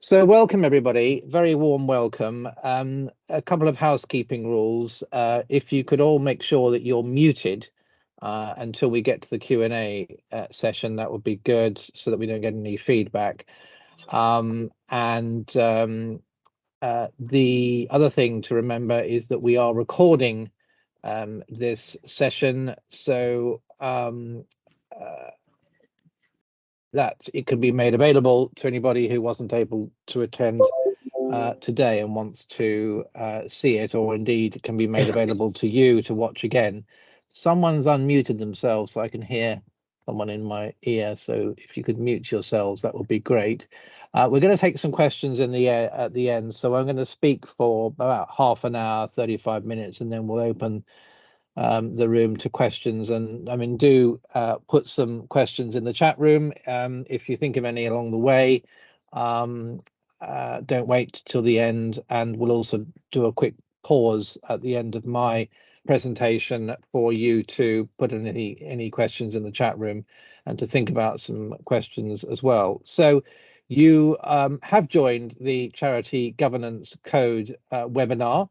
So welcome everybody, very warm welcome. A couple of housekeeping rules. If you could all make sure that you're muted until we get to the Q&A session, that would be good so that we don't get any feedback. The other thing to remember is that we are recording this session, so that it can be made available to anybody who wasn't able to attend today and wants to see it, or indeed can be made available to you to watch again. Someone's unmuted themselves, so I can hear someone in my ear. So if you could mute yourselves, that would be great. We're going to take some questions in the at the end. So I'm going to speak for about half an hour, 35 minutes, and then we'll open the room to questions. And I mean, do put some questions in the chat room if you think of any along the way. Don't wait till the end, and we'll also do a quick pause at the end of my presentation for you to put in any questions in the chat room and to think about some questions as well. So you have joined the Charity Governance Code webinar.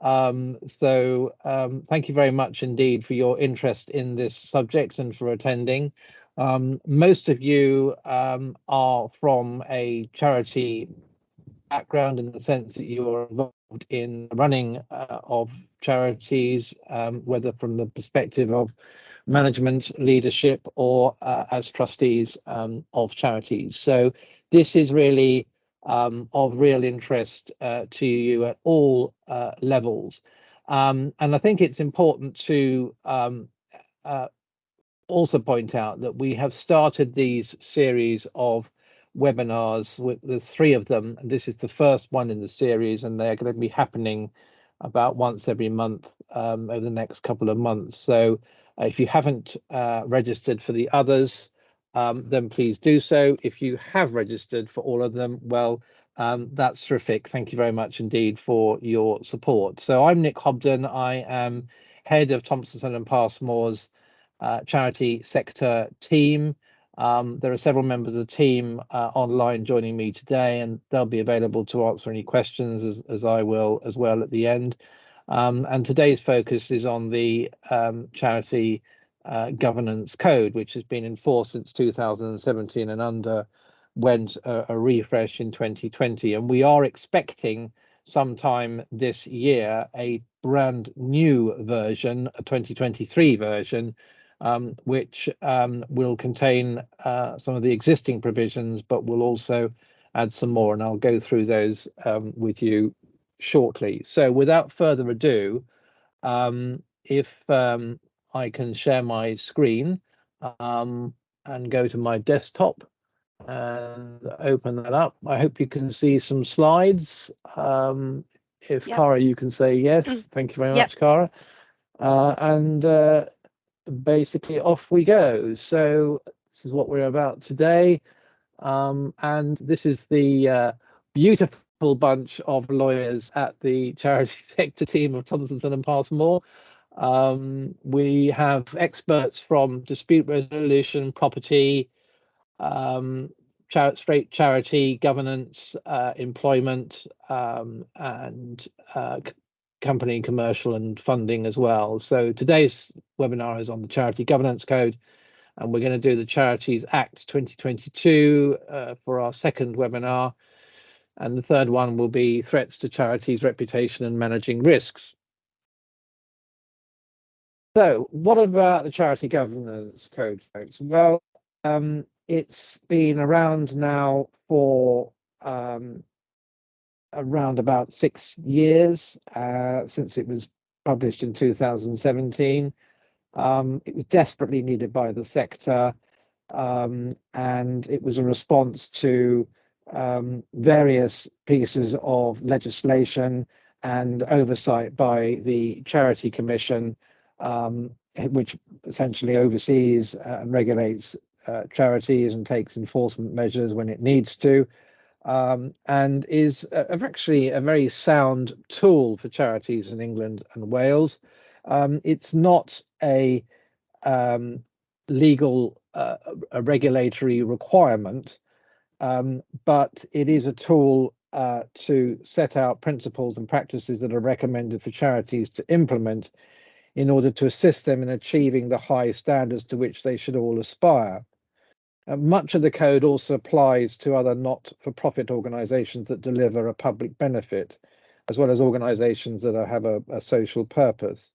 Thank you very much indeed for your interest in this subject and for attending. Most of you are from a charity background in the sense that you are involved in running of charities, whether from the perspective of management, leadership, or as trustees of charities. So this is really of real interest to you at all levels. And I think it's important to also point out that we have started these series of webinars with the three of them. This is the first one in the series, and they're going to be happening about once every month over the next couple of months. So if you haven't registered for the others, then please do so. If you have registered for all of them, well, that's terrific. Thank you very much indeed for your support. So I'm Nick Hobden. I am head of Thompson and Passmore's charity sector team. There are several members of the team online joining me today, and they'll be available to answer any questions as I will as well at the end. And today's focus is on the Charity Governance Code, which has been in force since 2017 and underwent a refresh in 2020. And we are expecting sometime this year a brand new version, a 2023 version, which will contain some of the existing provisions, but will also add some more, and I'll go through those with you shortly. So without further ado, if I can share my screen and go to my desktop and open that up. I hope you can see some slides. If Yep. Cara, you can say yes. Thank you very much, Cara. Basically off we go. So this is what we're about today, and this is the beautiful bunch of lawyers at the charity sector team of Thompson and Passmore. We have experts from dispute resolution, property, straight charity, governance, employment, and company, commercial, and funding as well. So today's webinar is on the Charity Governance Code, and we're going to do the Charities Act 2022 for our second webinar. And the third one will be threats to charities' reputation and managing risks. So what about the Charity Governance Code, folks? Well, it's been around now for around about 6 years since it was published in 2017. It was desperately needed by the sector, and it was a response to various pieces of legislation and oversight by the Charity Commission, which essentially oversees and regulates charities and takes enforcement measures when it needs to, and is actually a very sound tool for charities in England and Wales. It's not a legal a regulatory requirement, but it is a tool to set out principles and practices that are recommended for charities to implement in order to assist them in achieving the high standards to which they should all aspire. Much of the code also applies to other not-for-profit organisations that deliver a public benefit, as well as organisations that have a social purpose.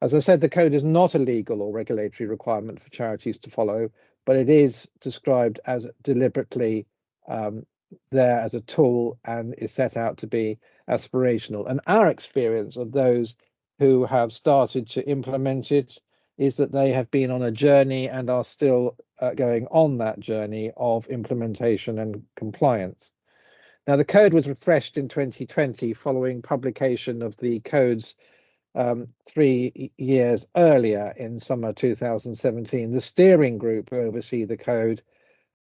As I said, the code is not a legal or regulatory requirement for charities to follow, but it is described as deliberately there as a tool and is set out to be aspirational. And our experience of those who have started to implement it is that they have been on a journey and are still going on that journey of implementation and compliance. Now, the code was refreshed in 2020 following publication of the code's 3 years earlier in summer 2017. The steering group who oversee the code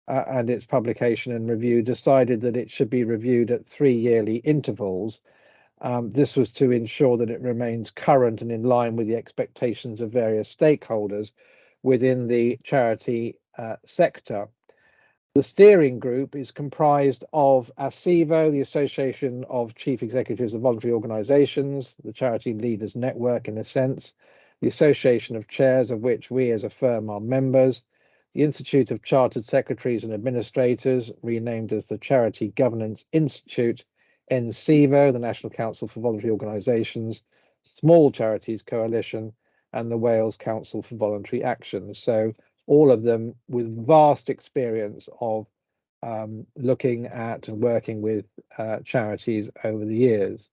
and its publication and review decided that it should be reviewed at 3 yearly intervals. This was to ensure that it remains current and in line with the expectations of various stakeholders within the charity sector. The steering group is comprised of ASIVO, the Association of Chief Executives of Voluntary Organisations, the Charity Leaders Network in a sense, the Association of Chairs, of which we as a firm are members, the Institute of Chartered Secretaries and Administrators, renamed as the Charity Governance Institute, NCVO, the National Council for Voluntary Organisations, Small Charities Coalition, and the Wales Council for Voluntary Action. So all of them with vast experience of looking at and working with charities over the years.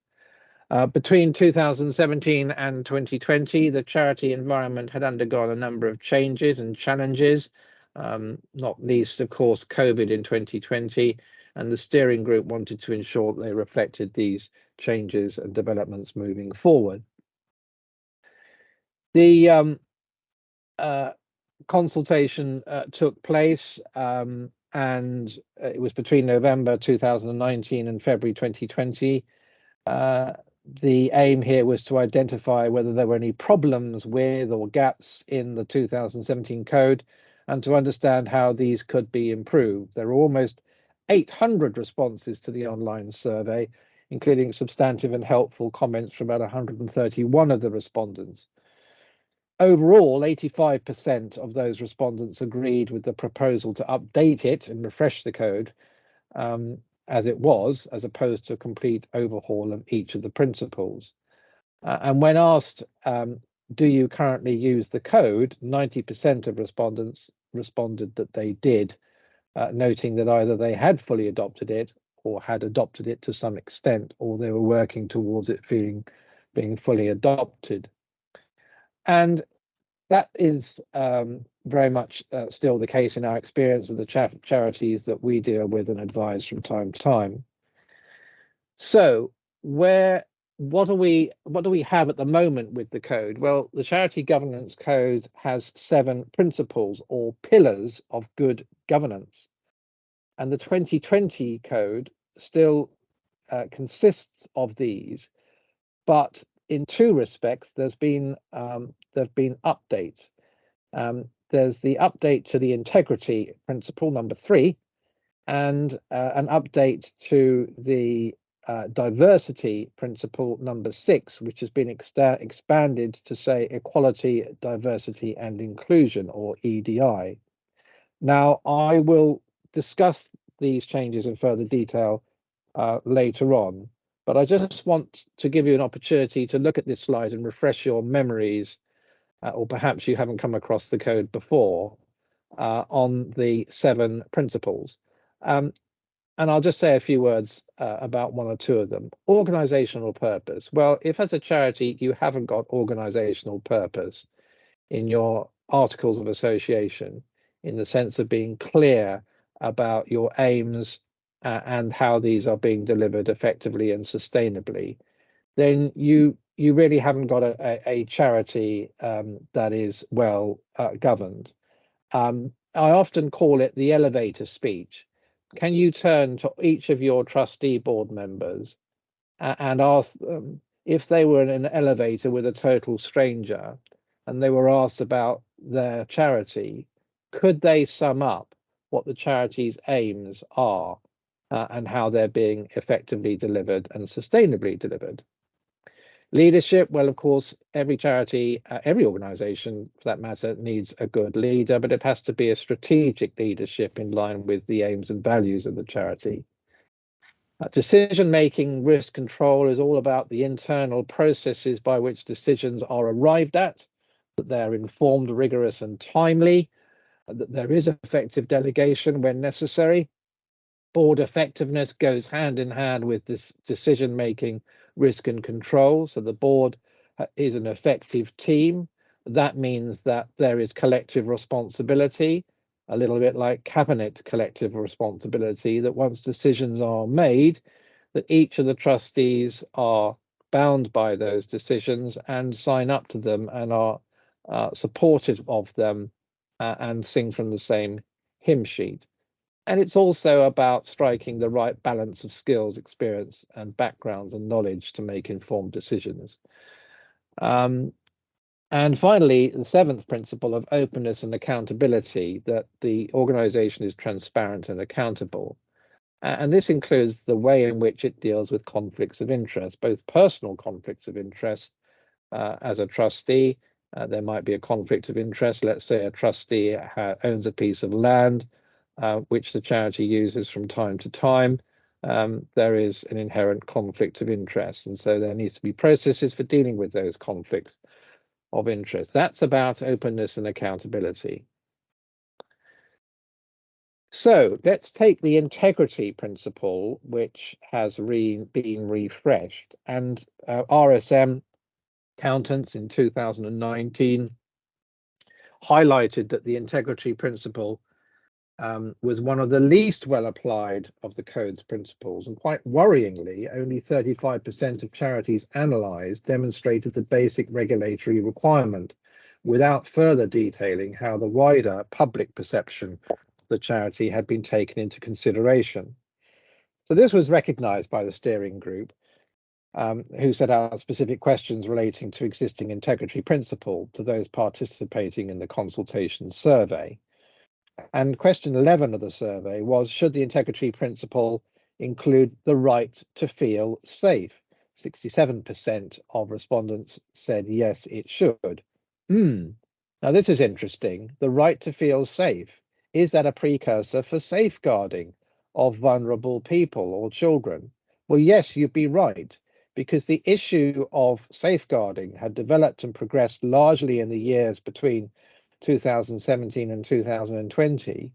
Between 2017 and 2020, the charity environment had undergone a number of changes and challenges, not least, of course, COVID in 2020, and the steering group wanted to ensure they reflected these changes and developments moving forward. The consultation took place and it was between November 2019 and February 2020. The aim here was to identify whether there were any problems with or gaps in the 2017 code and to understand how these could be improved. There were almost 800 responses to the online survey, including substantive and helpful comments from about 131 of the respondents. Overall, 85% of those respondents agreed with the proposal to update it and refresh the code as it was, as opposed to a complete overhaul of each of the principles. And when asked, do you currently use the code, 90% of respondents responded that they did, noting that either they had fully adopted it or had adopted it to some extent, or they were working towards it being fully adopted. And that is very much still the case in our experience of the charities that we deal with and advise from time to time. So what do we have at the moment with the code? Well, the Charity Governance Code has 7 principles or pillars of good governance. And the 2020 code still consists of these, but in 2 respects, there've been updates. There's the update to the integrity principle, number 3, and an update to the diversity principle, number 6, which has been expanded to say equality, diversity, and inclusion, or EDI. Now, I will discuss these changes in further detail later on, but I just want to give you an opportunity to look at this slide and refresh your memories, or perhaps you haven't come across the code before, on the 7 principles. And I'll just say a few words about 1 or 2 of them. Organizational purpose. Well, if as a charity you haven't got organizational purpose in your articles of association, in the sense of being clear about your aims and how these are being delivered effectively and sustainably, then you really haven't got a charity that is well governed. I often call it the elevator speech. Can you turn to each of your trustee board members and ask them if they were in an elevator with a total stranger and they were asked about their charity, could they sum up what the charity's aims are and how they're being effectively delivered and sustainably delivered. Leadership, well, of course, every charity, every organization for that matter, needs a good leader, but it has to be a strategic leadership in line with the aims and values of the charity. Decision-making, risk control is all about the internal processes by which decisions are arrived at, that they're informed, rigorous, and timely, that there is effective delegation when necessary. Board effectiveness goes hand in hand with this decision-making, risk and control. So the board is an effective team. That means that there is collective responsibility, a little bit like cabinet collective responsibility, that once decisions are made, that each of the trustees are bound by those decisions and sign up to them and are supportive of them and sing from the same hymn sheet. And it's also about striking the right balance of skills, experience, and backgrounds and knowledge to make informed decisions. And finally, the seventh principle of openness and accountability, that the organization is transparent and accountable. And this includes the way in which it deals with conflicts of interest, both personal conflicts of interest as a trustee. There might be a conflict of interest. Let's say a trustee owns a piece of land which the charity uses from time to time. There is an inherent conflict of interest, and so there needs to be processes for dealing with those conflicts of interest. That's about openness and accountability. So let's take the integrity principle, which has been refreshed, and RSM accountants in 2019 highlighted that the integrity principle was one of the least well applied of the code's principles, and quite worryingly, only 35% of charities analysed demonstrated the basic regulatory requirement, without further detailing how the wider public perception of the charity had been taken into consideration. So this was recognised by the steering group, who set out specific questions relating to existing integrity principle to those participating in the consultation survey. And question 11 of the survey was, should the integrity principle include the right to feel safe? 67% of respondents said yes, it should. Now this is interesting. The right to feel safe. Is that a precursor for safeguarding of vulnerable people or children? Well, yes, you'd be right, because the issue of safeguarding had developed and progressed largely in the years between 2017 and 2020.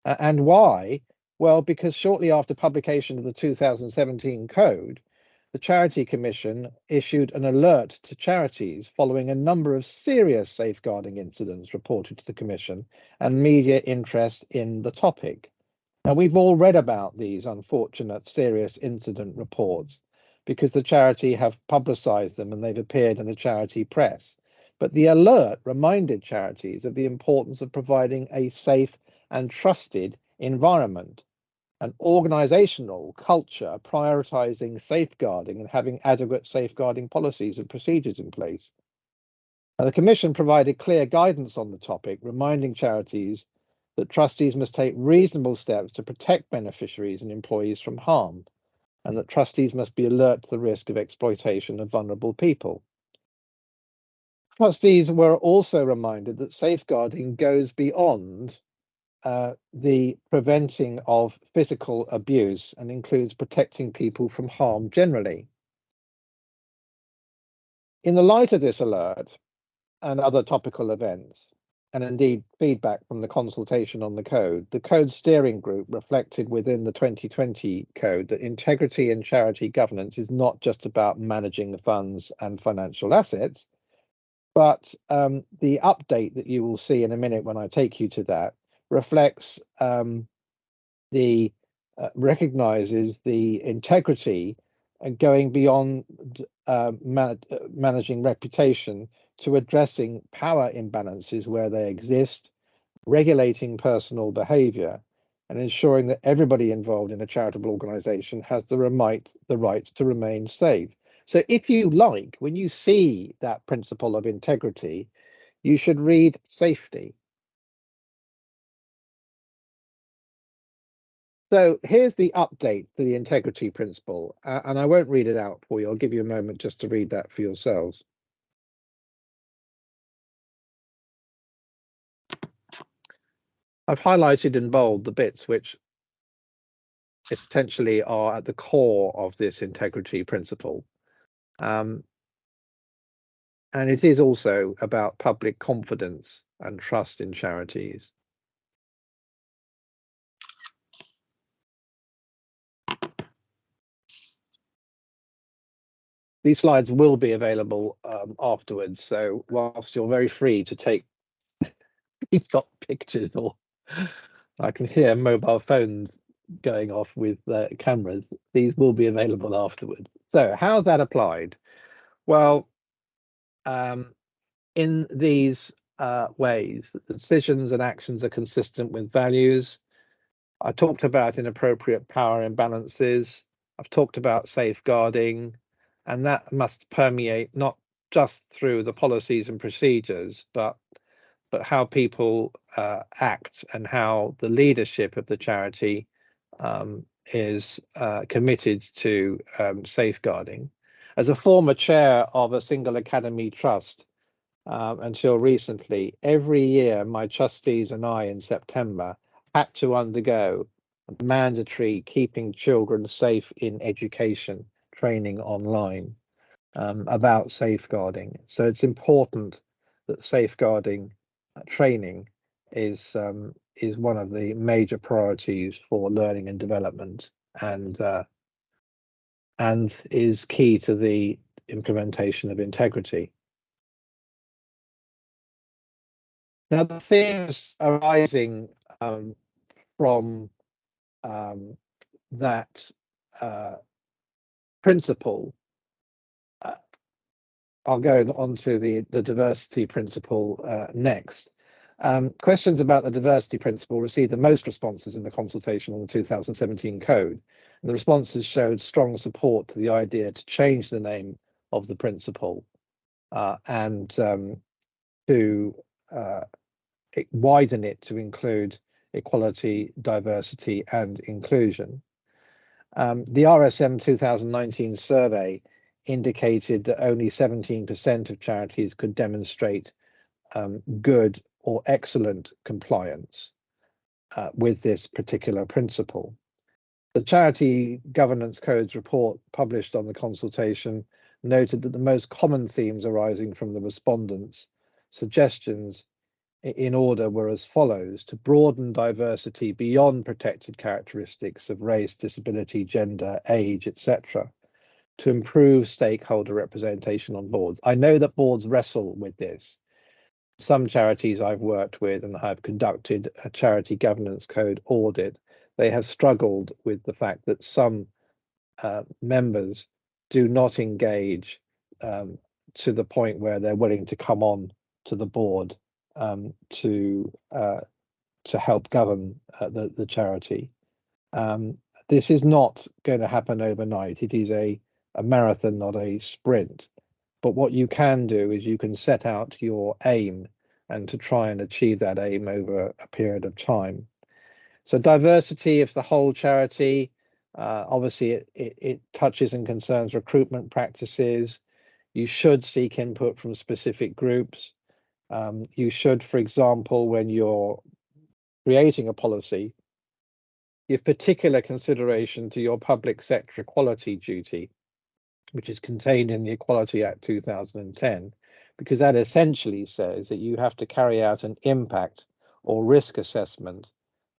And why? Well, because shortly after publication of the 2017 code, the Charity Commission issued an alert to charities following a number of serious safeguarding incidents reported to the Commission and media interest in the topic. Now, we've all read about these unfortunate serious incident reports because the charity have publicised them and they've appeared in the charity press. But the alert reminded charities of the importance of providing a safe and trusted environment, an organizational culture prioritizing safeguarding and having adequate safeguarding policies and procedures in place. Now, the Commission provided clear guidance on the topic, reminding charities that trustees must take reasonable steps to protect beneficiaries and employees from harm, and that trustees must be alert to the risk of exploitation of vulnerable people. Trustees were also reminded that safeguarding goes beyond the preventing of physical abuse and includes protecting people from harm generally. In the light of this alert and other topical events, and indeed feedback from the consultation on the code steering group reflected within the 2020 code that integrity in charity governance is not just about managing the funds and financial assets, but the update that you will see in a minute when I take you to that reflects recognizes the integrity and going beyond managing reputation to addressing power imbalances where they exist, regulating personal behavior, and ensuring that everybody involved in a charitable organization has the right to remain safe. So if you like, when you see that principle of integrity, you should read safety. So here's the update to the integrity principle, and I won't read it out for you. I'll give you a moment just to read that for yourselves. I've highlighted in bold the bits which essentially are at the core of this integrity principle. And it is also about public confidence and trust in charities. These slides will be available afterwards, so whilst you're very free to take pictures, or I can hear mobile phones going off with cameras, these will be available afterwards. So how's that applied? Well, in these ways, the decisions and actions are consistent with values. I talked about inappropriate power imbalances. I've talked about safeguarding, and that must permeate not just through the policies and procedures, but how people act and how the leadership of the charity is committed to safeguarding. As a former chair of a single academy trust until recently, every year my trustees and I in September had to undergo mandatory keeping children safe in education training online about safeguarding. So it's important that safeguarding training is one of the major priorities for learning and development, and is key to the implementation of integrity. Now, the themes arising from that principle, I'll go on to the diversity principle next. Questions about the diversity principle received the most responses in the consultation on the 2017 code. And the responses showed strong support to the idea to change the name of the principle and to widen it to include equality, diversity, and inclusion. The RSM 2019 survey indicated that only 17% of charities could demonstrate good or excellent compliance with this particular principle. The Charity Governance Codes report published on the consultation noted that the most common themes arising from the respondents' suggestions in order were as follows: to broaden diversity beyond protected characteristics of race, disability, gender, age, etc., to improve stakeholder representation on boards. I know that boards wrestle with this. Some charities I've worked with and have conducted a charity governance code audit, they have struggled with the fact that some members do not engage to the point where they're willing to come on to the board to help govern the charity. This is not going to happen overnight. It is a marathon, not a sprint. But what you can do is you can set out your aim and to try and achieve that aim over a period of time. So diversity of the whole charity, obviously it touches and concerns recruitment practices. You should seek input from specific groups. You should, for example, when you're creating a policy, give particular consideration to your public sector equality duty, which is contained in the Equality Act 2010, because that essentially says that you have to carry out an impact or risk assessment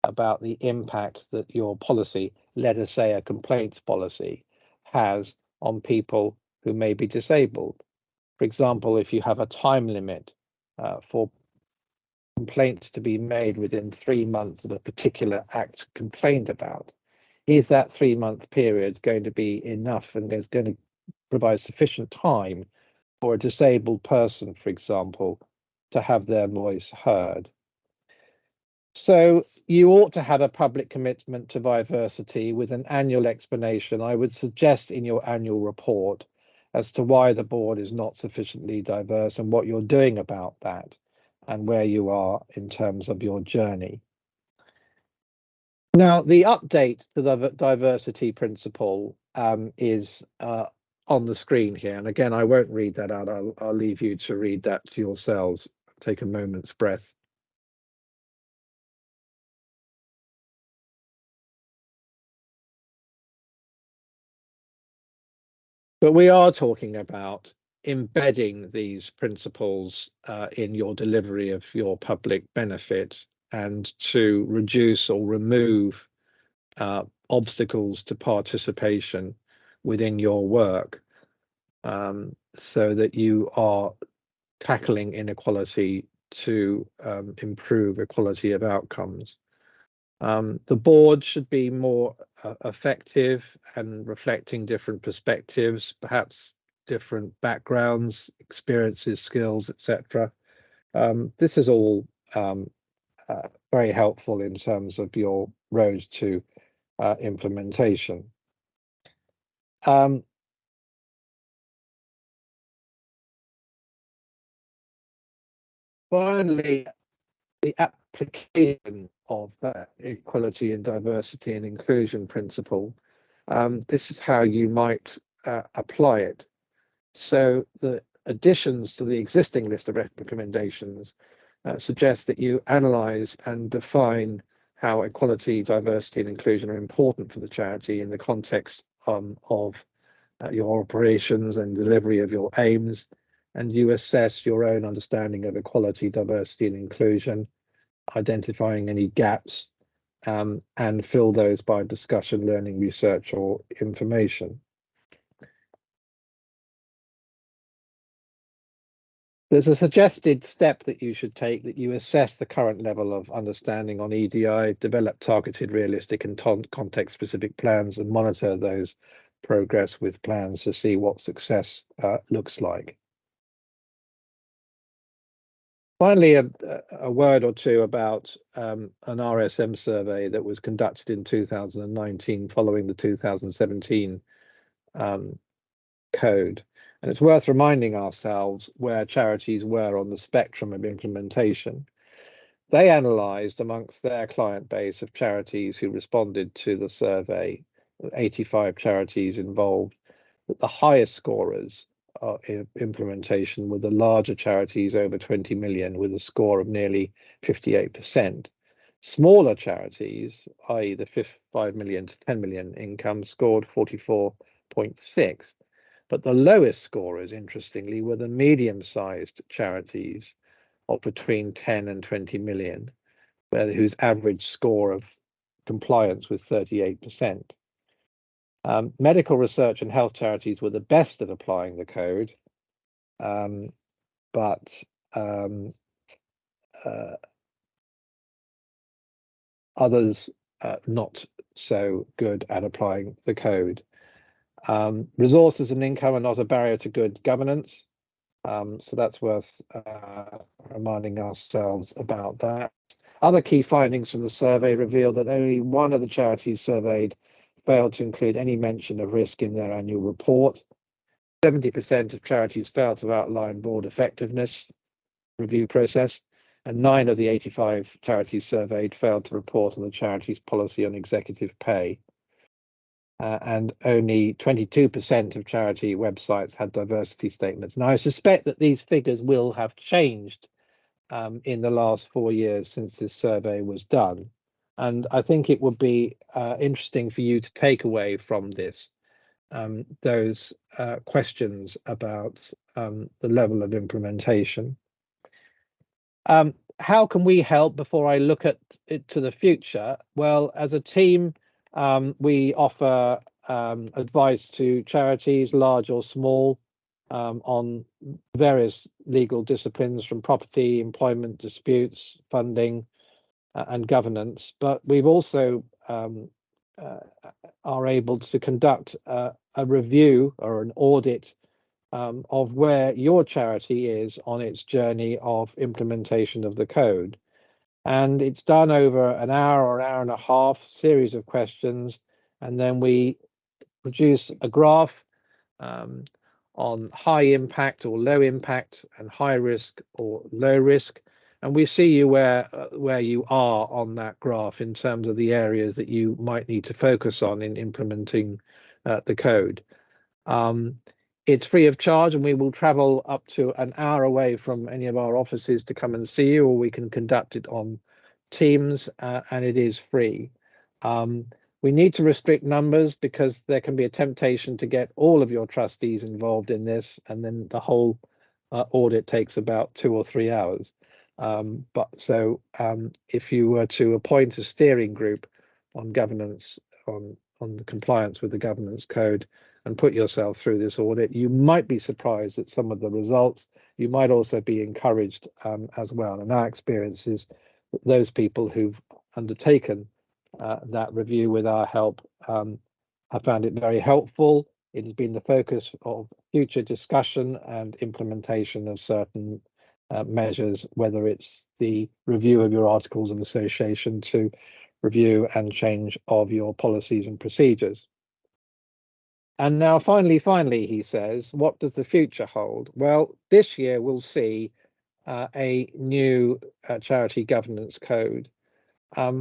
about the impact that your policy, let us say a complaints policy, has on people who may be disabled. For example, if you have a time limit for complaints to be made within 3 months of a particular act complained about, is that 3-month period going to be enough and is going to provide sufficient time for a disabled person, for example, to have their voice heard? So you ought to have a public commitment to diversity with an annual explanation, I would suggest, in your annual report as to why the board is not sufficiently diverse and what you're doing about that and where you are in terms of your journey. Now, the update to the diversity principle is on the screen here. And again, I won't read that out. I'll leave you to read that to yourselves. Take a moment's breath. But we are talking about embedding these principles in your delivery of your public benefit and to reduce or remove obstacles to participation within your work, so that you are tackling inequality to improve equality of outcomes. The board should be more effective and reflecting different perspectives, perhaps different backgrounds, experiences, skills, etc. This is all very helpful in terms of your road to implementation. Finally, the application of that equality and diversity and inclusion principle, this is how you might apply it. So the additions to the existing list of recommendations suggest that you analyze and define how equality, diversity, and inclusion are important for the charity in the context of your operations and delivery of your aims, and you assess your own understanding of equality, diversity, and inclusion, identifying any gaps, and fill those by discussion, learning, research, or information. There's a suggested step that you should take, that you assess the current level of understanding on EDI, develop targeted, realistic, and context-specific plans, and monitor those progress with plans to see what success looks like. Finally, a word or two about an RSM survey that was conducted in 2019 following the 2017 code. And it's worth reminding ourselves where charities were on the spectrum of implementation. They analysed amongst their client base of charities who responded to the survey, 85 charities involved, that the highest scorers in implementation were the larger charities over 20 million with a score of nearly 58%. Smaller charities, i.e. the 5 million to 10 million income, scored 44.6. But the lowest scorers, interestingly, were the medium-sized charities of between 10 and 20 million, whose average score of compliance was 38%. Medical research and health charities were the best at applying the code, but others not so good at applying the code. Resources and income are not a barrier to good governance, so that's worth reminding ourselves about that. Other key findings from the survey reveal that only one of the charities surveyed failed to include any mention of risk in their annual report. 70% of charities failed to outline board effectiveness review process, and 9 of the 85 charities surveyed failed to report on the charity's policy on executive pay. And only 22% of charity websites had diversity statements. Now, I suspect that these figures will have changed in the last 4 years since this survey was done. And I think it would be interesting for you to take away from this those questions about the level of implementation. How can we help before I look at it to the future? Well, as a team, we offer advice to charities, large or small, on various legal disciplines from property, employment disputes, funding, and governance. But we've also are able to conduct a review or an audit of where your charity is on its journey of implementation of the code. And it's done over an hour or an hour and a half series of questions. And then we produce a graph on high impact or low impact and high risk or low risk. And we see you where you are on that graph in terms of the areas that you might need to focus on in implementing the code. It's free of charge, and we will travel up to an hour away from any of our offices to come and see you, or we can conduct it on Teams, and it is free. We need to restrict numbers because there can be a temptation to get all of your trustees involved in this, and then the whole audit takes about 2 or 3 hours. If you were to appoint a steering group on governance, on the compliance with the governance code, and put yourself through this audit, you might be surprised at some of the results. You might also be encouraged as well. And our experience is that those people who've undertaken that review with our help have found it very helpful. It has been the focus of future discussion and implementation of certain measures, whether it's the review of your articles of association to review and change of your policies and procedures. And now, finally, he says, what does the future hold? Well, this year we'll see a new charity governance code,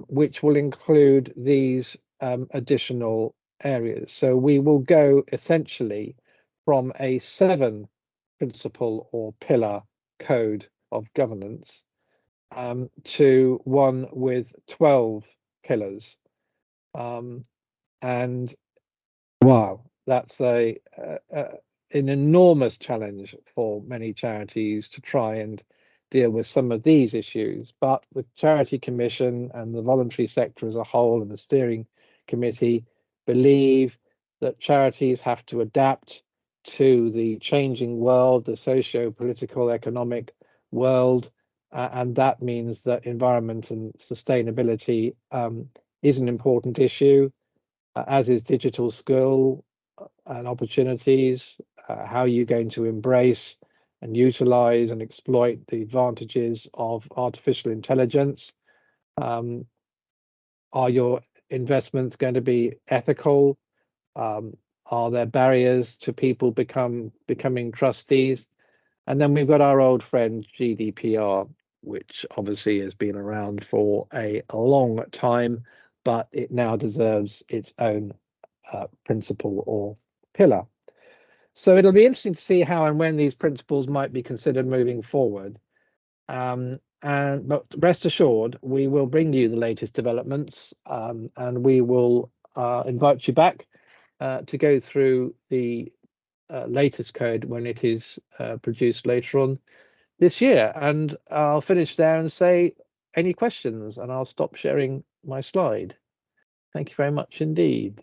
which will include these additional areas. So we will go essentially from a 7 principle or pillar code of governance to one with 12 pillars. And wow, that's an enormous challenge for many charities to try and deal with some of these issues. But the Charity Commission and the voluntary sector as a whole and the steering committee believe that charities have to adapt to the changing world, the socio-political, economic world, and that means that environment and sustainability is an important issue, as is digital skill and opportunities. How are you going to embrace and utilize and exploit the advantages of artificial intelligence? Are your investments going to be ethical? Are there barriers to people becoming trustees? And then we've got our old friend GDPR, which obviously has been around for a long time, but it now deserves its own principle or pillar. So it'll be interesting to see how and when these principles might be considered moving forward. But rest assured, we will bring you the latest developments, and we will invite you back to go through the latest code when it is produced later on this year. And I'll finish there and say any questions, and I'll stop sharing my slide. Thank you very much indeed.